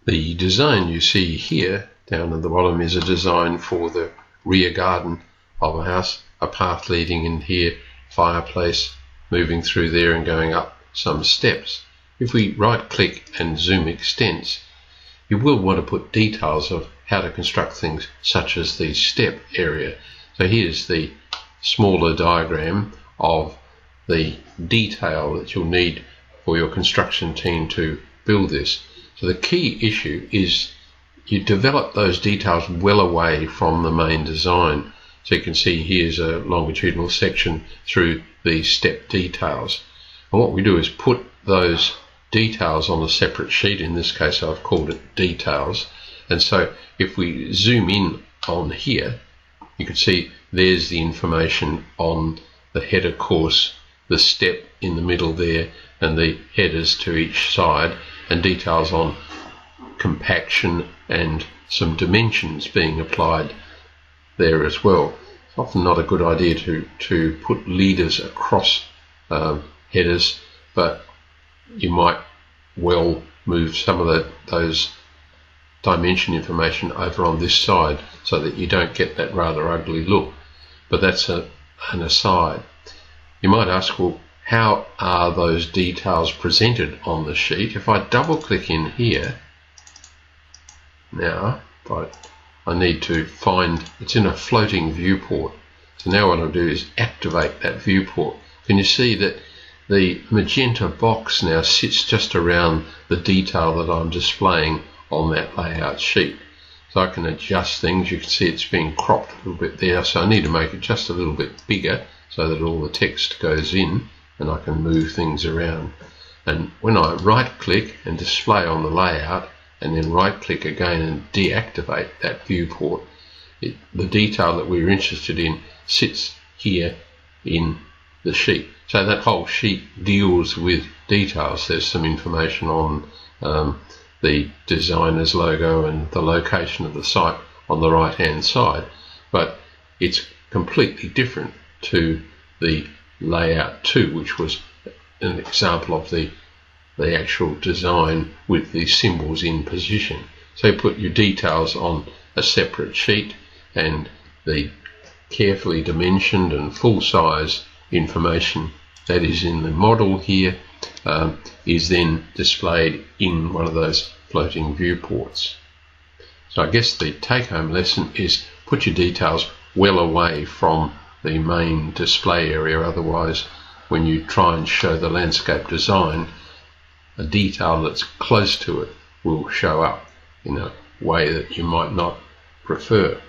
The design you see here down at the bottom is a design for the rear garden of a house, a path leading in here, fireplace, moving through there and going up some steps. If we right click and zoom extents, you will want to put details of how to construct things such as the step area. So here's the smaller diagram of the detail that you'll need for your construction team to build this. So the key issue is you develop those details well away from the main design. So you can see here's a longitudinal section through the step details. And what we do is put those details on a separate sheet. In this case I've called it details. And so if we zoom in on here, you can see there's the information on the header course, the step in the middle there, and the headers to each side, and details on compaction and some dimensions being applied there as well. It's often not a good idea to put leaders across headers, but you might well move some of those dimension information over on this side so that you don't get that rather ugly look. But that's an aside. You might ask, well, how are those details presented on the sheet? If I double click in here, now I need to find, it's in a floating viewport. So now what I'll do is activate that viewport. Can you see that the magenta box now sits just around the detail that I'm displaying on that layout sheet? So I can adjust things. You can see it's being cropped a little bit there, so I need to make it just a little bit bigger so that all the text goes in and I can move things around. And when I right click and display on the layout and then right click again and deactivate that viewport, the detail that we're interested in sits here in the sheet. So that whole sheet deals with details. There's some information on the designer's logo and the location of the site on the right hand side, but it's completely different to the layout 2, which was an example of the actual design with the symbols in position. So you put your details on a separate sheet, and the carefully dimensioned and full size information that is in the model here is then displayed in one of those floating viewports. So I guess the take-home lesson is put your details well away from the main display area. Otherwise, when you try and show the landscape design, a detail that's close to it will show up in a way that you might not prefer.